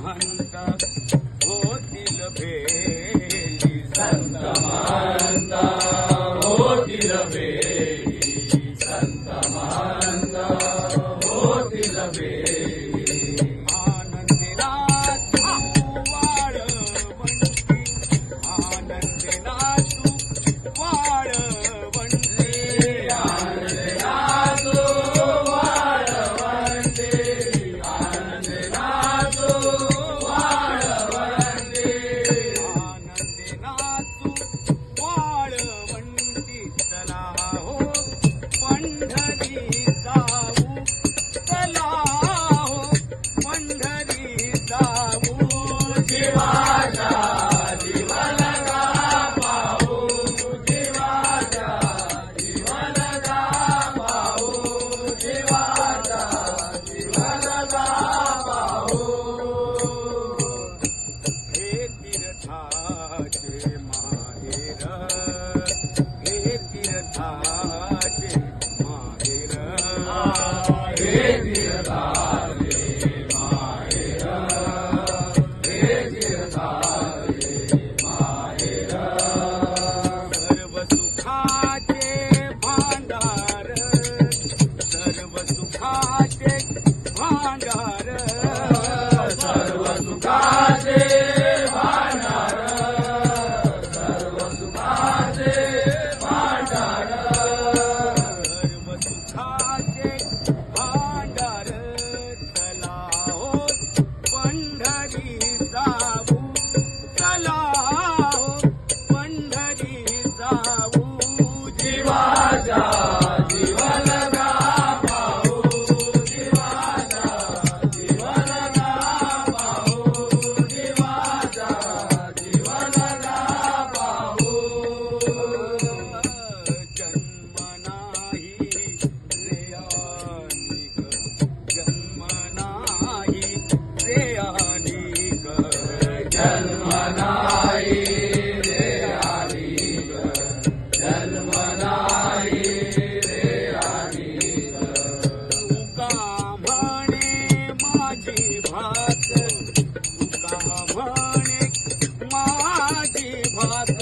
महंत होतील भेटी संत महंत होतील भेटी संत महंत होतील भेटी आनंदी नाचू वाळवंटी आनंदी नाचू वाळवंटी आनंदी नाचू वाळवंटी आनंदी नाचू वाळवंटी आनंदी नाचू वाळवंटी चला हो पंढरी जाऊ चला हो पंढरी जाऊ जीवाच्या जीवलगा पाहू जीवाच्या जीवलगा पाहू जीवाच्या जीवलगा पाहू हे तीर्थाचे माहेर हे तीर्थाचे माहेर हे तीर्थाचे माहेर हे तीर्थाचे माहेर सर्व सुखाचे भांडार सर्व सुखाचे भांडार सर्व सुखाचे भांडार सर्व सुखाचे भांडार सर्व सुखाचे भांडार चला हो पंढरी जाऊ चला हो पंढरी जाऊ जीवाच्या जीवलगा पाहू जीवाच्या जीवलगा पाहू जीवाच्या जीवलगा पाहू जन्म नाही श्रेयानिक जन्म नाही श्रेयानिक जन्म नाही श्रेयानिक जन्म नाही श्रेयानिक तुका म्हणे माझी भात तुका म्हणे माझी भात